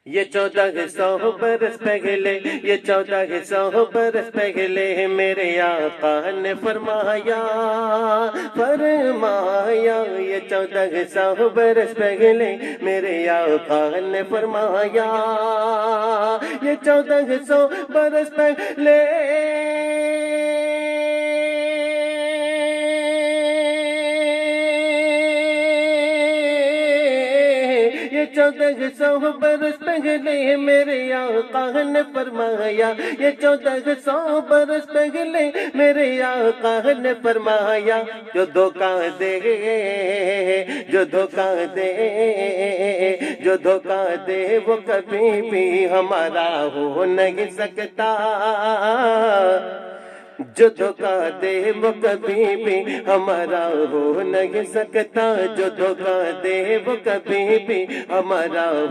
ये 1400 बरस पहले, ये 1400 बरस पहले मेरे आका ने फरमाया, फरमाया। ये 1400 बरस पहले मेरे आका ने फरमाया, ये 1400 बरस पहले ये 1400 बरस पहले मेरे आका ने फरमाया, ये 1400 बरस पहले मेरे आका ने फरमाया। जो धोखा दे, जो धोखा दे, जो धोखा दे वो कभी भी हमारा हो नहीं सकता। जो धोखा दे वो कभी भी हमारा हो नहीं सकता। जो धोखा दे वो कभी भी हमारा